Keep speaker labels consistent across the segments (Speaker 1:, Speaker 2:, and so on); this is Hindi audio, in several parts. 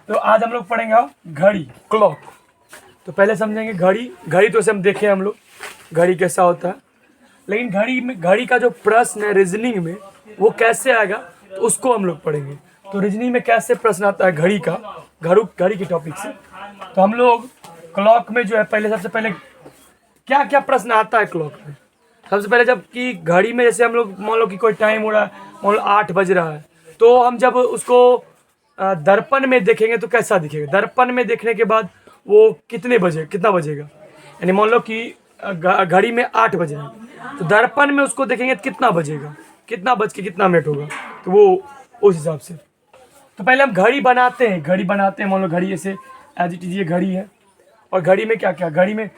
Speaker 1: तो आज हम लोग पढ़ेंगे घड़ी, क्लॉक। तो पहले समझेंगे घड़ी। घड़ी तो ऐसे हम देखे हम लोग घड़ी कैसा होता है, लेकिन घड़ी का जो प्रश्न है रीजनिंग में वो कैसे आएगा तो उसको हम लोग पढ़ेंगे। तो रीजनिंग में कैसे प्रश्न आता है घड़ी का, घड़ी के टॉपिक से। तो हम लोग क्लॉक में जो है पहले सबसे पहले क्या क्या प्रश्न आता है क्लॉक में। सबसे पहले जब कि घड़ी में जैसे हम लोग मान लो कि कोई टाइम हो रहा है, मान लो 8 बज रहा है, तो हम जब उसको दर्पण में देखेंगे तो कैसा दिखेगा। दर्पण में देखने के बाद वो कितना बजेगा, यानी मान लो कि घड़ी में 8 बज रहा है, तो दर्पण में उसको देखेंगे तो कितना बजेगा, कितना बज के कितना मिनट होगा, तो वो उस हिसाब से। तो पहले हम घड़ी बनाते हैं मान लो घड़ी ऐसे एज इट इज ये घड़ी है। और घड़ी में क्या क्या, घड़ी में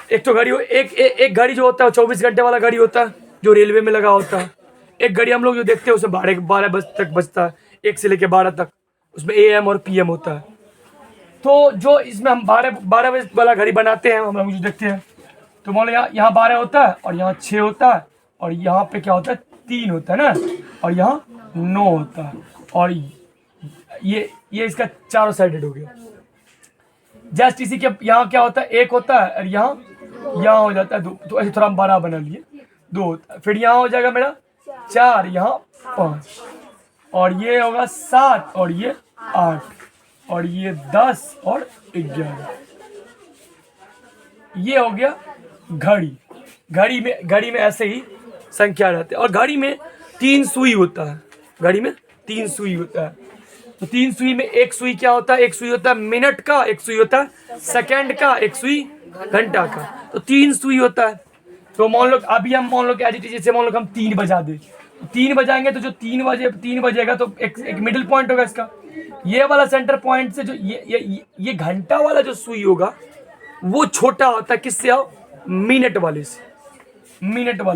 Speaker 1: एक तो घड़ी एक घड़ी जो होता है 24 घंटे वाला घड़ी होता है जो रेलवे में लगा होता है। एक घड़ी हम लोग जो देखते हैं उसमें 12 बजे तक बजता है, 1 से लेकर 12 तक, उसमें AM और PM होता है। तो जो इसमें हम 12 बजे वाला घड़ी बनाते हैं हम लोग जो देखते हैं, तो मान लो यहाँ 12 होता है और यहाँ 6 होता है और यहाँ पे क्या होता है 3 होता है ना, और यहाँ 9 होता है, और ये इसका चारों साइडेड हो गया। जस्ट इसी के यहाँ क्या होता है 1 होता है और यहाँ हो जाता है 2, तो ऐसे थोड़ा हम 12 बना लिए 2 होता है। फिर यहाँ हो जाएगा मेरा 4, यहाँ 5, और ये होगा 7 और ये 8, और ये 10 और 11। ये हो गया घड़ी। घड़ी में ऐसे ही संख्या रहते हैं। और घड़ी में 3 सुई होता है, घड़ी में 3 सुई होता है। तो 3 सुई में एक सुई क्या होता है, एक सुई होता है मिनट का, एक सुई होता है सेकंड का, एक सुई घंटा का। तो 3 सुई होता है। तो मान लो अभी हम मान लो कि जैसे मान लो हम 3 बजा दे, 3 बजाएंगे तो जो 3 बजेगा तो एक मिडिल पॉइंट होगा इसका, ये वाला सेंटर पॉइंट से जो ये घंटा वाला जो सुई होगा वो छोटा होता है किससे, आओ मिनट वाले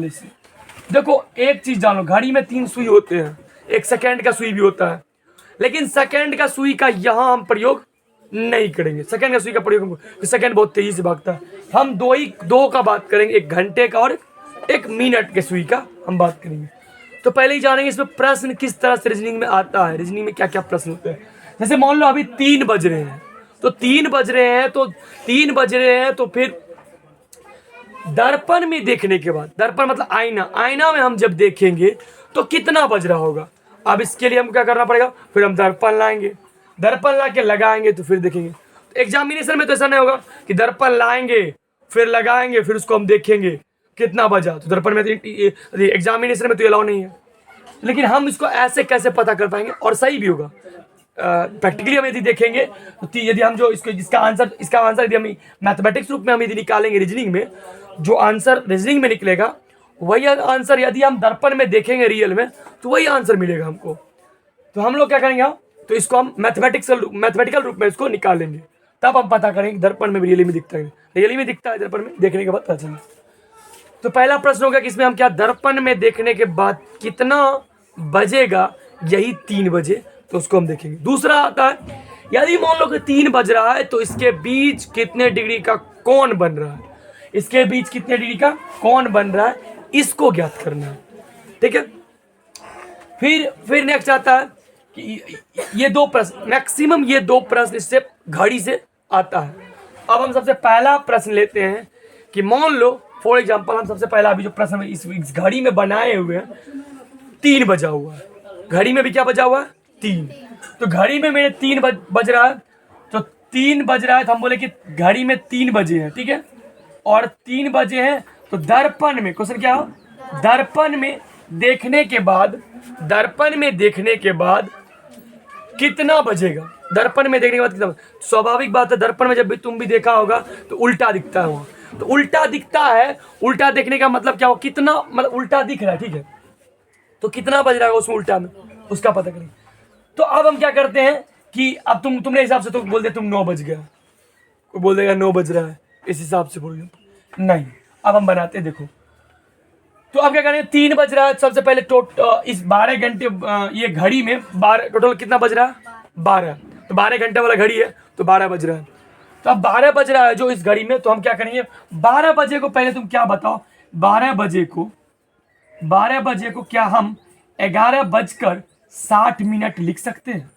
Speaker 1: से। देखो एक चीज जानो, घड़ी में 3 सुई होते हैं, एक सेकंड का सुई भी होता है, लेकिन सेकंड का सुई का यहाँ हम प्रयोग नहीं करेंगे। सेकंड का सुई का प्रयोग, सेकंड बहुत तेजी से भागता है। हम दो का बात करेंगे, एक घंटे का और एक मिनट के सुई का हम बात करेंगे। तो पहले ही जानेंगे इसमें प्रश्न किस तरह से रीजनिंग में आता है, रीजनिंग में क्या क्या प्रश्न होते हैं। जैसे मान लो अभी 3 बज रहे हैं, तो 3 बज रहे हैं तो फिर दर्पण में देखने के बाद, दर्पण मतलब आईना में हम जब देखेंगे तो कितना बज रहा होगा। अब इसके लिए हम क्या करना पड़ेगा, फिर हम दर्पण लाएंगे, दर्पण ला के लगाएंगे तो फिर देखेंगे। तो एग्जामिनेशन में तो ऐसा नहीं होगा कि दर्पण लाएंगे फिर लगाएंगे फिर उसको हम देखेंगे कितना बजा। तो दर्पण में एग्जामिनेशन में तो अलाउ नहीं है। लेकिन हम इसको ऐसे कैसे पता कर पाएंगे, और सही भी होगा प्रैक्टिकली हम यदि देखेंगे तो यदि हम जो इसका आंसर यदि हम मैथमेटिक्स रूप में हम यदि निकालेंगे रीजनिंग में, जो आंसर रीजनिंग में निकलेगा वही आंसर यदि हम दर्पण में देखेंगे रियल में तो वही आंसर मिलेगा हमको। तो हम लोग क्या करेंगे, तो इसको हम मैथमेटिकल रूप में इसको निकालेंगे, तब हम पता करेंगे दर्पण में रियली में दिखता है दर्पण में देखने के बाद पता चलेगा। तो पहला प्रश्न होगा कि इसमें हम क्या दर्पण में देखने के बाद कितना बजेगा, यही 3 बजे, तो उसको हम देखेंगे। दूसरा आता है यदि मान लो कि 3 बज रहा है तो इसके बीच कितने डिग्री का कोण बन रहा है, इसके बीच कितने डिग्री का कोण बन रहा है, इसको ज्ञात करना है। ठीक है। फिर नेक्स्ट आता है कि ये 2 प्रश्न, मैक्सिमम ये 2 प्रश्न इससे घड़ी से आता है। अब हम सबसे पहला प्रश्न लेते हैं कि मान लो फॉर एग्जांपल हम सबसे पहला अभी जो प्रश्न इस घड़ी में बनाए हुए हैं 3 बजा हुआ है, घड़ी में भी क्या बजा हुआ है 3। तो घड़ी में मेरे 3 बज रहा है, तो 3 बज रहा है तो हम बोले कि घड़ी में 3 बजे हैं, ठीक है, और 3 बजे हैं तो दर्पण में क्वेश्चन क्या हो, दर्पण में देखने के बाद कितना बजेगा, दर्पण में देखने के बाद कितना बजेगा। स्वाभाविक बात है दर्पण में जब भी तुम भी देखा होगा तो उल्टा दिखता है वहाँ, तो उल्टा दिखता है, उल्टा देखने का मतलब क्या हो, कितना मतलब उल्टा दिख रहा है, ठीक है, तो कितना बज रहा है उसमें उल्टा में, उसका पता करें। तो अब हम क्या करते हैं कि अब तुमने हिसाब से तो बोल दे तुम 9 बज गया, कोई बोल देगा 9 बज रहा है, इस हिसाब से बोल नहीं। अब हम बनाते हैं, देखो तो अब क्या करें, 3 बज रहा है, सबसे पहले इस 12 घंटे ये घड़ी में 12 टोटल कितना बज रहा है 12, तो 12 घंटे वाला घड़ी है तो 12 बज रहा है। तो अब 12 बज रहा है जो इस घड़ी में, तो हम क्या करेंगे 12 बजे को पहले तुम क्या बताओ, 12 बजे को क्या हम 11:60 लिख सकते हैं।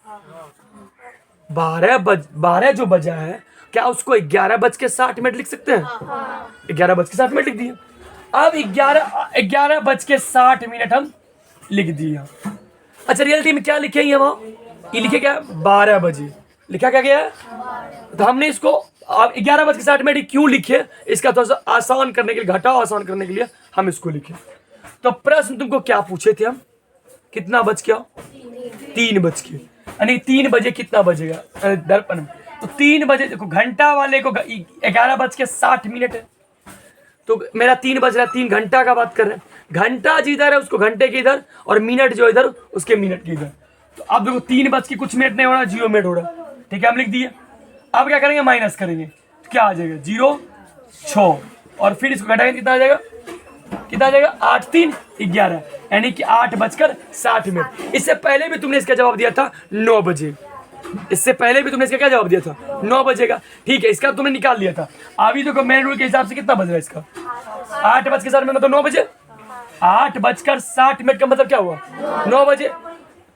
Speaker 1: 12 जो बजा है, क्या उसको 11:60 लिख सकते हैं? 11:60 लिख दिया। अब 11:60 हम लिख दिया। अच्छा, रियलिटी में क्या लिखे हैं वहां? ये लिखे क्या? 12 बजे लिखा क्या गया है? तो हमने इसको अब 11:60 क्यों लिखे? इसका थोड़ा सा आसान करने के लिए, घटाव आसान करने के लिए हम इसको लिखे। तो प्रश्न तुमको क्या पूछे थे हम? कितना बज गया? 3 बज के, यानी 3 बजे कितना बजेगा दर्पण में? तो 3 बजे देखो, घंटा वाले को 11:60 है, तो मेरा 3 बज रहा है, 3 घंटा का बात कर रहे हैं। घंटा जिधर है उसको घंटे के इधर, और मिनट जो इधर उसके मिनट के इधर। तो अब देखो 3 बज के कुछ मिनट नहीं हो रहा, 0 मिनट हो रहा। ठीक है, हम लिख दिए। अब क्या करेंगे? माइनस करेंगे, तो क्या आ जाएगा? 0 6, और फिर इसको घटाएंगे, कितना आ जाएगा? कितना आ जाएगा? 8 3 11, यानी कि 8:60। इससे पहले भी तुमने इसका जवाब दिया था 9 बजे। इससे पहले भी तुमने इसका क्या जवाब दिया था? 9 बजे का। ठीक है, इसका तुमने निकाल लिया था। अभी देखो मेन रूल के हिसाब से कितना बज रहा है इसका? 8:60 मतलब 9 बजे। 8:60 का मतलब क्या हुआ? 9 बजे।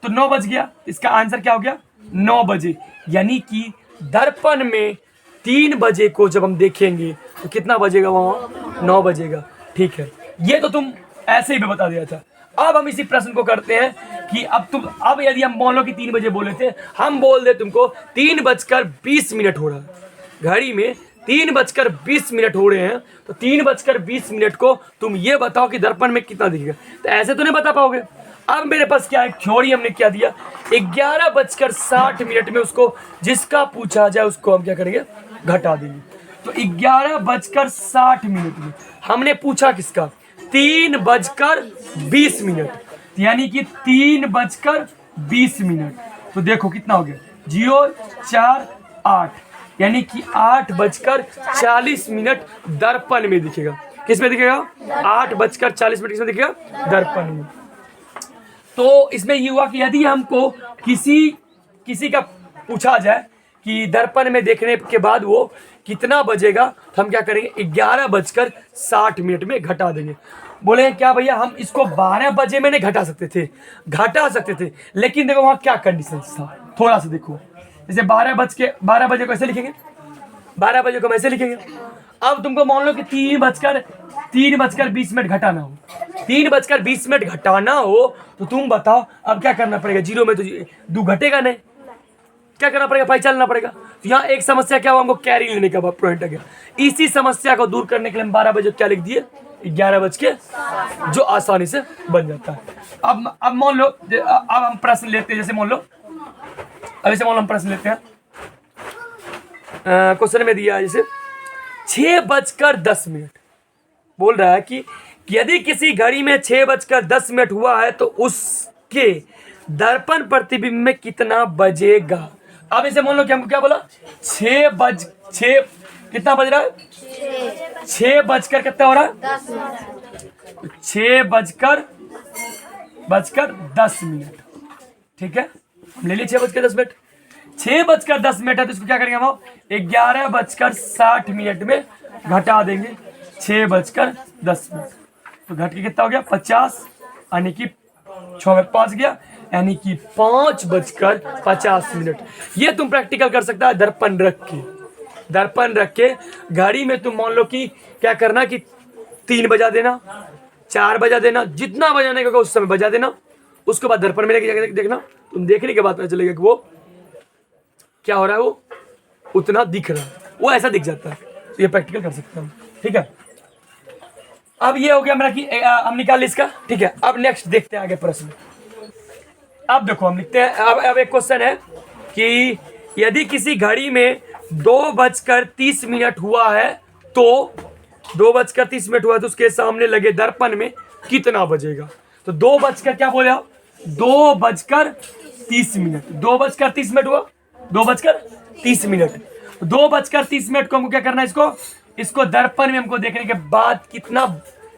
Speaker 1: तो 9 बज गया, इसका आंसर क्या हो गया? 9 बजे। यानी कि दर्पण में 3 बजे को जब हम देखेंगे तो कितना बजेगा वहां? 9 बजेगा। ठीक है, ये तो तुम ऐसे ही भी बता दिया था। अब हम इसी प्रश्न को करते हैं कि अब यदि हम मान लो कि 3 बजे बोले थे, हम बोल दे तुमको 3:20 हो रहा है, घड़ी में 3:20 हो रहे हैं, तो 3:20 को तुम ये बताओ कि दर्पण में कितना दिखेगा। तो ऐसे तो नहीं बता पाओगे। अब मेरे पास क्या है? थ्योरी हमने क्या दिया? 11:60 में उसको जिसका पूछा जाए उसको हम क्या करेंगे? घटा देंगे। तो 11:60 में हमने पूछा किसका? 3:20, यानी कि 3:20। तो देखो कितना हो गया? 0 4 8, यानी कि 8:40 दर्पण में दिखेगा। किस में दिखेगा? 8:40 किस में दिखेगा? दर्पण में। तो इसमें ये हुआ कि यदि हमको किसी का पूछा जाए कि दर्पण में देखने के बाद वो कितना बजेगा, तो हम क्या करेंगे? 11:60 में घटा देंगे। बोले क्या भैया, हम इसको 12 बजे में नहीं घटा सकते थे? घटा सकते थे, लेकिन देखो वहां क्या कंडीशन था, थोड़ा सा देखो। जैसे 12 बजे को ऐसे लिखेंगे, 12 बजे को हम ऐसे लिखेंगे। अब तुमको मान लो कि 3:20 घटाना हो, 3:20 घटाना हो, तो तुम बताओ अब क्या करना पड़ेगा? 0 में तो 2 घटेगा नहीं, क्या करना पड़ेगा? भाई चलना पड़ेगा। तो यहाँ एक समस्या क्या हुआ? हमको कैरी लेने का पॉइंट आ गया। इसी समस्या को दूर करने के लिए हम 12 बजे क्या लिख दिए? 11 बज के, जो आसानी से बन जाता है। अब मान लो, अब हम प्रश्न लेते हैं। जैसे मान लो, अब जैसे मान लो हम प्रश्न लेते हैं। क्वेश्चन में दिया है जैसे 6:10 बोल रहा है कि यदि किसी घड़ी में 6:10 हुआ है तो उसके दर्पण प्रतिबिंब में कितना बजेगा? अब इसे मान लो कि हमको क्या बोला? 6 कितना बज रहा है? 6 बजकर कितना हो रहा है? 6:10। ठीक है, हम ले लिए 6:10। 6:10 है, तो इसको क्या करेंगे हम? 11:60 में घटा देंगे 6:10। तो घट के कितना हो गया? 50, यानी कि 6 में 5 गया, यानी कि 5:50। ये तुम प्रैक्टिकल कर सकता है दर्पण रख के घड़ी में। तुम मान लो कि क्या करना कि 3 बजा देना, 4 बजा देना, जितना बजाने का उस समय बजा देना। उसके बाद दर्पण में लेके जाके देखना, तुम देखने के बाद पता चलेगा कि वो क्या हो रहा है, वो उतना दिख रहा है, वो ऐसा दिख जाता है। तो ये प्रैक्टिकल कर सकते हैं। ठीक है, अब ये हो गया मेरा कि हम निकाल इसका। ठीक है, अब नेक्स्ट देखते हैं आगे प्रश्न। अब देखो हम लिखते हैं। अब एक क्वेश्चन है कि यदि किसी घड़ी में 2:30 हुआ है, तो 2:30 हुआ तो उसके सामने लगे दर्पण में कितना बजेगा? तो 2 बजकर क्या बोले आप? 2:30। 2:30 हुआ, 2:30। 2:30 को हमको क्या करना है? इसको दर्पण में हमको देखने के बाद कितना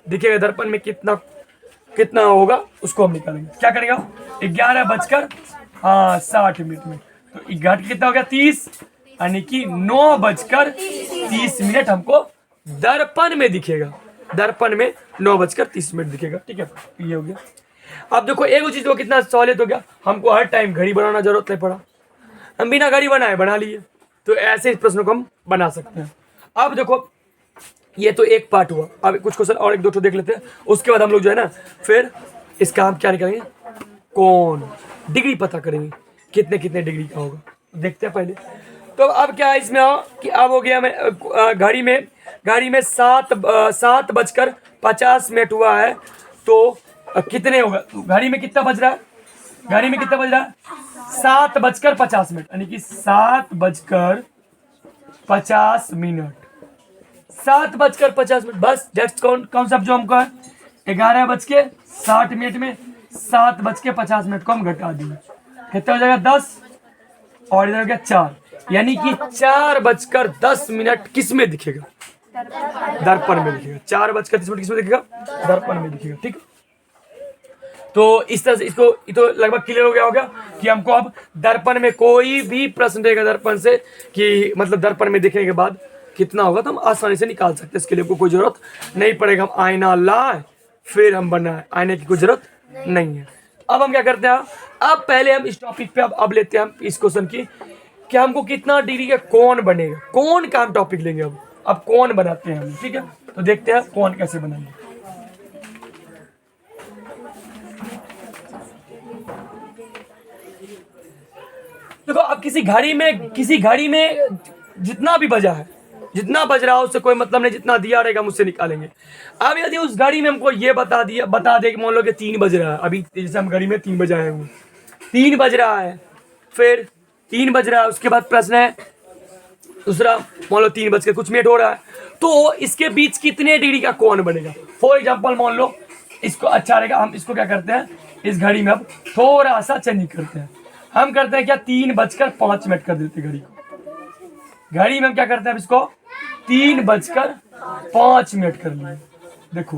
Speaker 1: दिखेगा, दर्पण में कितना होगा उसको हम निकालेंगे। क्या करेगा? 11:60 में। तो घट कितना हो गया? 30, यानी कि 9:30 हमको दर्पण में दिखेगा। दर्पण में 9:30 दिखेगा। ठीक है, ये हो गया। अब देखो एक चीज को कितना सहूलियत हो गया, हमको हर टाइम घड़ी बनाना जरूरत नहीं पड़ा। हम बिना घड़ी बनाए बना लिए। तो ऐसे इस प्रश्न को हम बना सकते हैं। अब देखो ये तो एक पार्ट हुआ, अब कुछ क्वेश्चन और एक दो देख लेते हैं, उसके बाद हम लोग जो है ना फिर इसका हम क्या निकालेंगे, कौन डिग्री पता करेंगे कितने कितने डिग्री का होगा। देखते हैं पहले। तो अब क्या है इसमें कि अब हो गया मैं घड़ी में 7:50 हुआ है। तो कितने होगा, घड़ी में कितना बज रहा है, घड़ी में कितना बज रहा है 7:50 यानी कि 7:50 7:50 बस डेट्स कॉन्सेप्ट जो हमको है। 11:60 में 7:50 को हम घटा दिए, कितना हो जाएगा 10 और इधर हो गया 4, यानी कि 4:10 किस में दिखेगा, दर्पण में दिखेगा। 4:30 किस में दिखेगा, दर्पण में दिखेगा। ठीक, तो इस तरह से इसको तो लगभग क्लियर हो गया होगा कि हमको अब दर्पण में कोई भी प्रश्न रहेगा दर्पण से कि मतलब दर्पण में देखने के बाद कितना होगा तो हम आसानी से निकाल सकते हैं। इसके लिए हमको कोई जरूरत नहीं पड़ेगा, हम आईना लाए फिर हम बनाए, आईने की कोई जरूरत नहीं है। अब हम क्या करते हैं, अब पहले हम इस टॉपिक पे अब लेते हैं हम इस क्वेश्चन की कि हमको कितना डिग्री का कौन बनेगा, कौन का हम टॉपिक लेंगे। अब कौन बनाते हैं हम, ठीक है। तो देखते हैं कौन कैसे बनाएंगे। देखो अब किसी घड़ी में जितना भी बजा है, जितना बज रहा हो उससे कोई मतलब नहीं, जितना दिया रहेगा मुझसे निकालेंगे। अब यदि उस घड़ी में हमको ये बता दे कि मान लो कि 3 बज रहा है, अभी जैसे हम घड़ी में 3 बजाए हैं, 3 बज रहा है, फिर 3 बज रहा है, उसके बाद प्रश्न है दूसरा, मान लो 3 बज के कुछ मिनट हो रहा है, तो इसके बीच कितने डिग्री का कोण बनेगा। फॉर एग्जाम्पल मान लो इसको अच्छा रहेगा, हम इसको क्या करते हैं इस घड़ी में अब थोड़ा सा चेंज करते हैं। हम करते हैं क्या 3:05 कर देते घड़ी को, घड़ी में हम क्या करते हैं अब इसको 3:05 कर लिए। देखो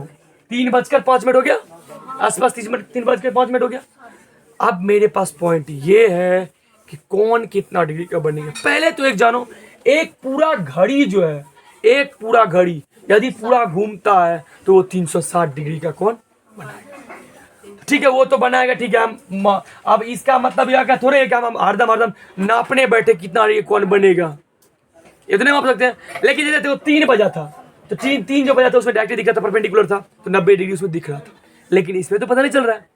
Speaker 1: 3:05 हो गया, आसपास 3:05 हो गया। अब मेरे पास पॉइंट ये है कि कौन कितना डिग्री का बनेगा। पहले तो एक जानो, एक पूरा घड़ी जो है, एक पूरा घड़ी यदि पूरा घूमता है तो वो 360 डिग्री का कौन बनाएगा। ठीक है, वो तो बनाएगा, ठीक है। हम अब इसका मतलब यह क्या थोड़े कि हम हरदम नापने बैठे कितना कौन बनेगा, इतने माप सकते हैं। लेकिन जैसे वो 3 बजा था तो तीन जो बजा था उसमें डायरेक्टली दिख रहा था, परपेंडिकुलर था, तो 90 डिग्री उसमें दिख रहा था, लेकिन इसमें तो पता नहीं चल रहा है।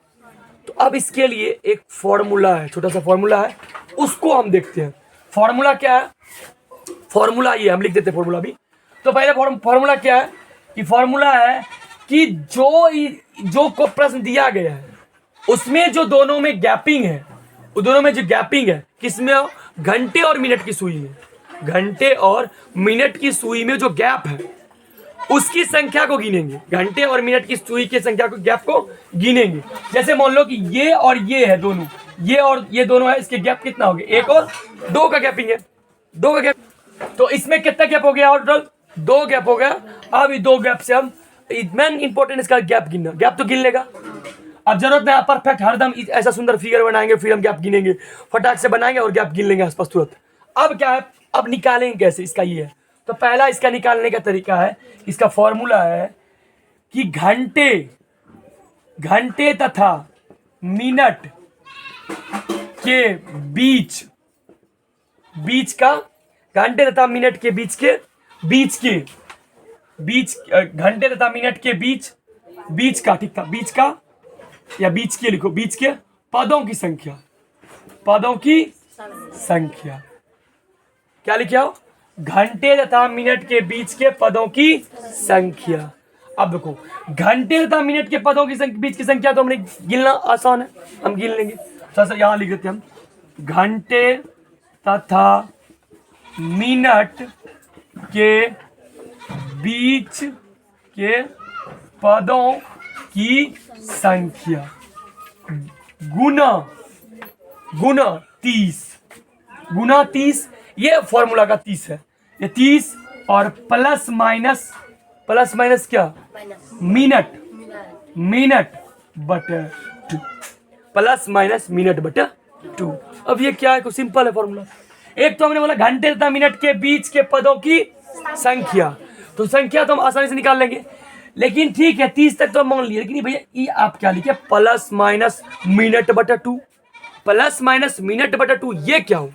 Speaker 1: तो अब इसके लिए एक फॉर्मूला है, छोटा सा फॉर्मूला है, उसको हम देखते हैं। फॉर्मूला क्या है, फॉर्मूला ये हम लिख देते हैं फॉर्मूला भी। तो पहले फॉर्मूला क्या है कि फॉर्मूला है कि जो को प्रश्न दिया गया है उसमें जो दोनों में गैपिंग है, वो दोनों में जो गैपिंग है किसमें, घंटे और मिनट की सुई में, घंटे और मिनट की सुई में जो गैप है उसकी संख्या को गिनेंगे। घंटे और मिनट की सुई की संख्या को, गैप को गिनेंगे। जैसे मान लो कि ये और ये है दोनों, ये और ये दोनों है, इसके गैप कितना हो गया, 1 और 2 का गैपिंग है, 2 का गैप। तो इसमें कितना गैप हो गया, और टोटल 2 गैप हो गया। अब 2 गैप से हम मेन इंपॉर्टेंट इसका गैप गिनना, गैप तो गिन लेगा। अब जरूरत नहीं परफेक्ट हरदम ऐसा सुंदर फिगर बनाएंगे फिर हम गैप गिनेंगे, फटाक से बनाएंगे और गैप गिन लेंगे आसपास तुरंत। अब क्या है, अब निकालेंगे कैसे, इसका ये है। तो पहला इसका निकालने का तरीका है, इसका फॉर्मूला है कि घंटे तथा मिनट के बीच का, घंटे तथा मिनट के बीच घंटे तथा मिनट के बीच का, ठीक था, बीच का या बीच के लिखो, बीच के पदों की संख्या, क्या लिखे हो, घंटे तथा मिनट के बीच के पदों की संख्या। अब देखो घंटे तथा मिनट के पदों की बीच की संख्या तो हमने गिनना आसान है, हम गिन लेंगे। थोड़ा सा यहाँ लिख देते हैं हम, घंटे तथा मिनट के बीच के पदों की संख्या गुना 30, ये फॉर्मूला का 30 है, ये 30 और प्लस माइनस क्या, मिनट बटा 2, प्लस माइनस मिनट बटा 2। अब ये क्या है, कुछ सिंपल है फॉर्मूला। एक तो हमने बोला घंटे तथा मिनट के बीच के पदों की संख्या, तो संख्या तो हम आसानी से निकाल लेंगे। लेकिन ठीक है 30 तक तो मान लिए, लेकिन भैया ये आप क्या लिखे, प्लस माइनस मिनट बटा 2, प्लस माइनस मिनट बटा 2, ये क्या हो,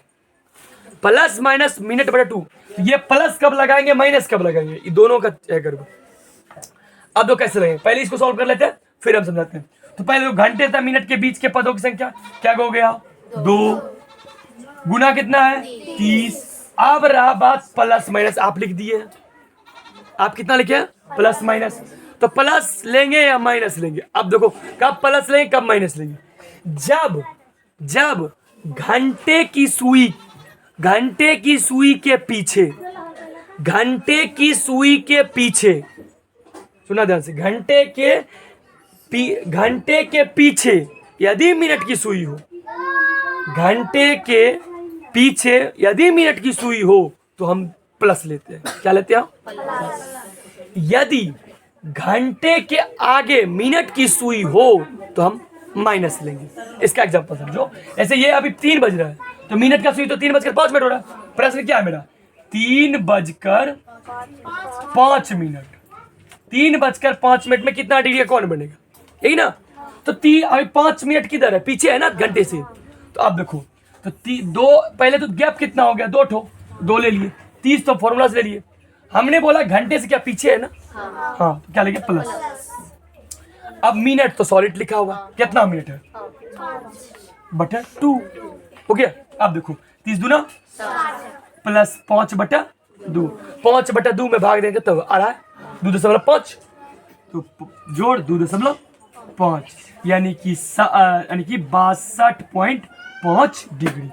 Speaker 1: प्लस माइनस मिनट बटा 2। ये प्लस कब लगाएंगे माइनस कब लगाएंगे, ये दोनों का चेक करो। अब तो कैसे लगेंगे, पहले इसको सॉल्व कर लेते हैं फिर हम समझाते हैं। तो पहले तो घंटे तथा मिनट के बीच के पदों की संख्या क्या हो गया 2 गुना कितना है 30। अब रहा बात प्लस माइनस, आप लिख दिए, आप कितना लिखे प्लस माइनस, तो प्लस लेंगे या माइनस लेंगे। अब देखो कब प्लस लेंगे कब माइनस लेंगे, जब घंटे की सुई के पीछे, घंटे की सुई के पीछे, सुना ध्यान से, घंटे के पीछे यदि मिनट की सुई हो, घंटे के पीछे यदि मिनट की सुई हो तो हम प्लस लेते हैं। क्या लेते हैं यदि घंटे के आगे मिनट की सुई हो तो हम माइनस लेंगे। इसका एग्जांपल समझो, ऐसे ये अभी 3 बज रहा है तो मिनट का सुई तो 3:05 हो रहा है। प्रश्न क्या है मेरा 3:05 मिनट, 3:05 में कितना डिग्री का कोण बनेगा, यही ना। तो अभी 5 मिनट किधर है पीछे है ना घंटे से। तो अब देखो तो दो पहले तो गैप कितना हो गया 2 ले लिए, 30 तो फॉर्मूला से ले लिए। हमने बोला घंटे से क्या पीछे है ना, हाँ तो क्या लेंगे प्लस। अब मिनट तो सॉलिड लिखा हुआ, कितना मिनट है बटा 2 हो गया। अब देखो 30 दूना प्लस 5/2, 5/2 में भाग देंगे तब आ रहा है 2.5, तो जोड़ 2.5 यानी कि 62.5 डिग्री,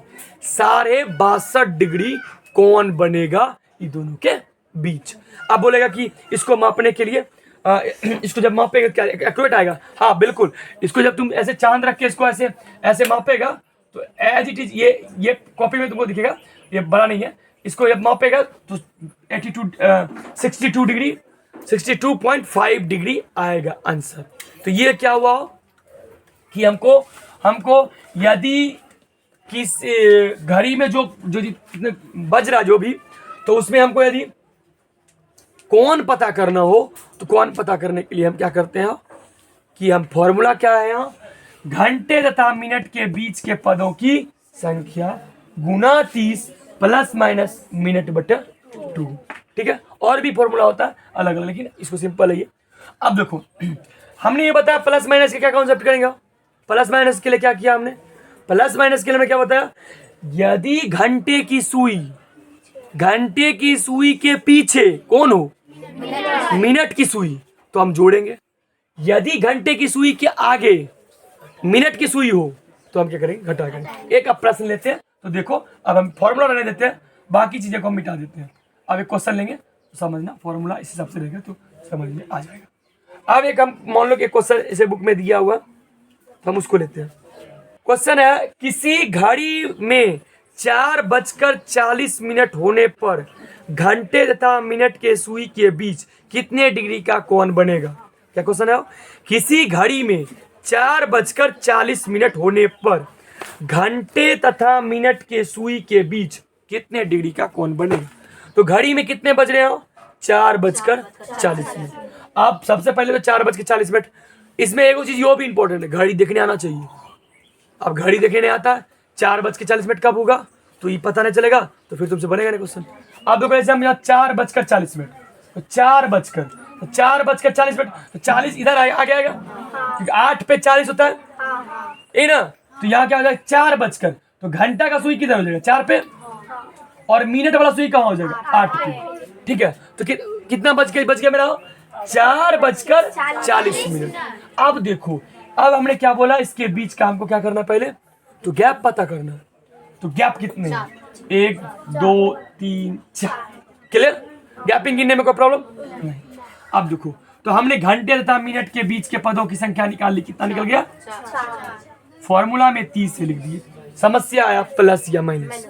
Speaker 1: 62.5 डिग्री कौन बनेगा ये दोनों के बीच। अब बोलेगा कि इसको मापने के लिए इसको जब मापेगा क्या एक्यूरेट आएगा, हाँ बिल्कुल। इसको जब तुम ऐसे चांद रख के इसको ऐसे मापेगा तो एज इट इज ये कॉपी में तुमको दिखेगा, ये बड़ा नहीं है। इसको जब मापेगा तो 62 डिग्री 62.5 डिग्री आएगा आंसर। तो ये क्या हुआ कि हमको यदि किस घड़ी में जो बज रहा जो भी, तो उसमें हमको यदि कौन पता करना हो तो कौन पता करने के लिए हम क्या करते हैं कि हम फॉर्मूला क्या है यहाँ, घंटे तथा मिनट के बीच के पदों की संख्या गुना 30 प्लस माइनस मिनट बटा 2। ठीक है, और भी फॉर्मूला होता है अलग अलग, लेकिन इसको सिंपल है ये। अब देखो हमने ये बताया प्लस माइनस के क्या कॉन्सेप्ट करेंगे। प्लस माइनस के लिए क्या किया हमने, प्लस माइनस के लिए क्या बताया, यदि घंटे की सुई के पीछे कौन हो मिनट की सुई तो हम जोड़ेंगे, यदि घंटे की सुई के आगे मिनट की सुई हो तो हम क्या करेंगे घटा करेंगे। एक अब प्रश्न लेते हैं, तो देखो अब हम फॉर्मूला रहने देते हैं, बाकी चीजें को हम मिटा देते हैं। अब एक क्वेश्चन लेंगे तो समझना फॉर्मूला इस हिसाब से रहेगा तो समझ में आ जाएगा। अब एक हम मान लो कि क्वेश्चन इसे बुक में दिया हुआ तो हम उसको लेते हैं। क्वेश्चन है किसी घड़ी में 4:40 होने पर घंटे तथा मिनट के सुई के बीच कितने डिग्री का कोण बनेगा। क्या क्वेश्चन है, किसी घड़ी में 4:40 होने पर घंटे तथा मिनट के सुई के बीच कितने डिग्री का कोण बनेगा। तो घड़ी में कितने बज रहे हो 4:40। अब सबसे पहले तो 4:40, इसमें एक चीज यो भी इंपॉर्टेंट है, घड़ी देखने आना चाहिए। अब घड़ी देखने नहीं आता 4:40 कब होगा तो ये पता नहीं चलेगा तो फिर तुमसे बनेगा नहीं क्वेश्चन। अब देखो ऐसे हम यहाँ 4:40 तो 4:40 तो 40 इधर आ गया क्योंकि 8 पे 40 होता है ये ना। तो यहाँ क्या हो जाएगा 4:40 तो घंटा का सुई किधर हो जाएगा 4 पे, और मिनट वाला सुई कहाँ हो जाएगा 8 पे। ठीक है, तो कितना बच गया मेरा 4:40। अब देखो अब हमने क्या बोला, इसके बीच का हमको क्या करना पहले तो गैप पता करना। तो गैप कितने हैं 1 2 3 4, क्लियर। गैपिंग गिनने में कोई प्रॉब्लम नहीं। अब देखो तो हमने घंटे तथा मिनट के बीच के पदों की संख्या निकाल ली, कितना निकल गया, फॉर्मूला में 30 से लिख दिए। समस्या आया प्लस या माइनस,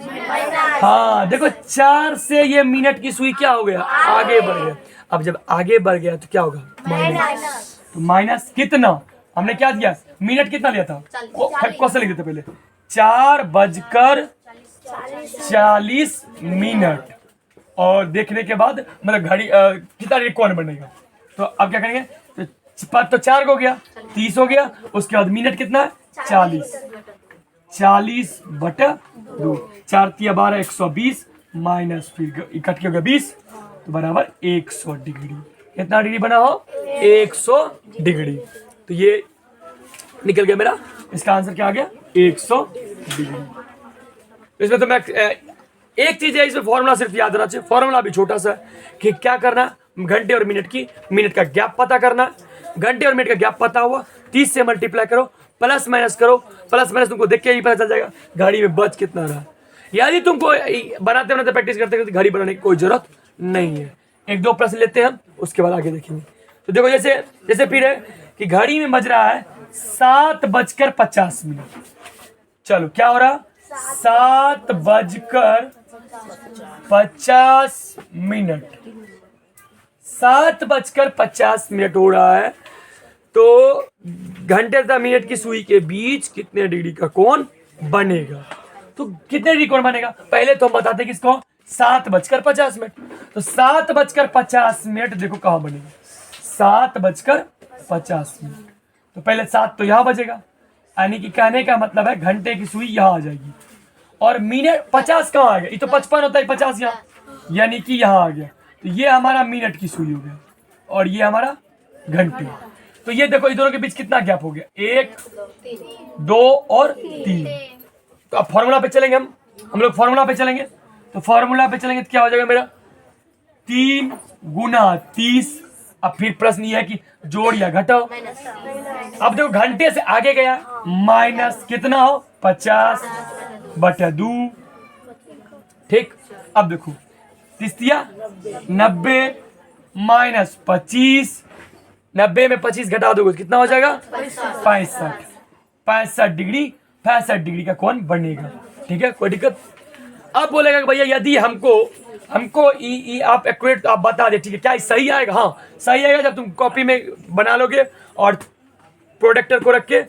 Speaker 1: हाँ देखो 4 से ये मिनट की सुई क्या हो गया आगे बढ़ गया। अब जब आगे बढ़ गया तो क्या होगा माइनस, तो माइनस कितना हमने क्या दिया मिनट कितना लिया था, क्वेश्चन लिख देते पहले 4:40 और देखने के बाद मतलब घड़ी कितना डिग्री कौन बनेगा। तो अब क्या करेंगे तो 4 हो गया 30 हो गया, उसके बाद मिनट कितना है 40, 40/2, 4 × 12 120 माइनस फिर इकट्ठ के हो गया 20 तो बराबर 100 डिग्री। कितना डिग्री बना हो? 100 डिग्री। तो ये निकल गया मेरा, इसका आंसर क्या आ गया? 100 डिग्री। इसमें तो मैं एक चीज है, इसमें फॉर्मूला सिर्फ याद रखना चाहिए, फॉर्मूला भी छोटा सा कि क्या करना, घंटे और मिनट का गैप पता करना। घंटे और मिनट का गैप पता हुआ 30 से मल्टीप्लाई करो, प्लस माइनस करो, प्लस माइनस तुमको देख के ही पता चल जाएगा घड़ी में बच कितना रहा। यदि तुमको बनाते बनाते प्रैक्टिस करते करते घड़ी बनाने की कोई जरूरत नहीं है। एक दो प्रश्न लेते हैं हम, उसके बाद आगे देखेंगे। तो देखो जैसे फिर है कि घड़ी में बज रहा है 7:50। चलो क्या हो रहा? 7:50। 7:50 हो रहा है। तो घंटे तथा मिनट की सुई के बीच कितने डिग्री का कोण बनेगा? तो कितने डिग्री कोण बनेगा पहले तो हम बताते किसको? 7:50। तो 7:50 देखो कहां बनेगा? 7:50। तो पहले 7 तो यहां बजेगा, यानी कि कहने का मतलब है घंटे की सुई यहां आ जाएगी, और मिनट 50 कहां आ गया? ये तो 55 होता है, 50 यहाँ, यानी कि यहां आ गया। तो ये हमारा मिनट की सुई हो गया और ये हमारा घंटे। तो ये देखो, इन दोनों के बीच कितना गैप हो गया? 1, 2 और 3। तो अब फॉर्मूला पे चलेंगे हम लोग फॉर्मूला पे चलेंगे। तो फॉर्मूला पे चलेंगे तो क्या हो जाएगा मेरा? 3 × 30। अब फिर प्रश्न ये है कि जोड़ या घटाओ। अब देखो घंटे से आगे गया, माइनस कितना हो? 50/2। ठीक, अब देखो 30 90 माइनस 25। 90 में 25 घटा दोगे कितना हो जाएगा? 65 डिग्री। 65 डिग्री का कोण बनेगा। ठीक है, कोई दिक्कत? अब बोलेगा कि भैया यदि हमको आप एक्यूरेट आप बता दे, ठीक है, क्या सही आएगा? हाँ सही आएगा जब तुम कॉपी में बना लोगे और प्रोडक्टर को रख के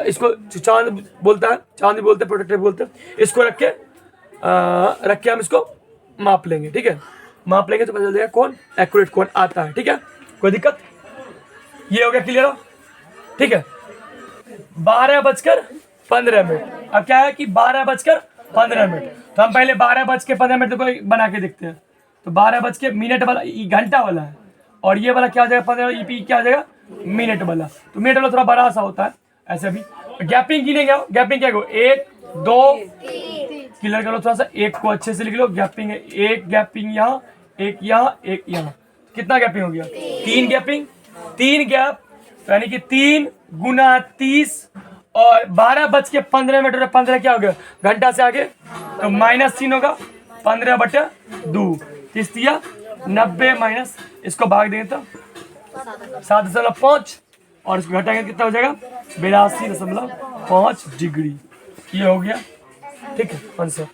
Speaker 1: इसको चांद बोलता है, चांद भी बोलते हैं, प्रोडक्टर बोलते हैं, इसको रख के हम इसको माप लेंगे। ठीक है, माप लेंगे तो पता चल जाएगा कौन एक्यूरेट कौन आता है। ठीक है, कोई दिक्कत? ये हो गया क्लियर हो? ठीक है, 12:15। अब क्या है कि 12:15, तो हम पहले 12:15 को बना के देखते हैं। तो 12 मिनट वाला घंटा वाला है, और ये वाला क्या हो जाएगा? 15 क्या हो जाएगा? मिनट वाला। तो मिनट वाला थोड़ा बड़ा सा होता है ऐसे भी। गैपिंग गिनेंगे, गैपिंग क्या? 1 2 क्लियर कर लो थोड़ा सा, एक को अच्छे से लिख लो। गैपिंग है, एक गैपिंग यहाँ, एक यहाँ, एक यहाँ। कितना गैपिंग हो गया? 3 गैपिंग, 3 गैप, यानी कि 3 × 30 और 12:15 और 15 क्या हो गया? घंटा से आगे तो -3 होगा। 15/2 30 90 माइनस, इसको भाग देंगे तो 7.5 और इसको घटाएंगे कितना हो जाएगा? 82.5 डिग्री। ये हो गया। ठीक है आंसर।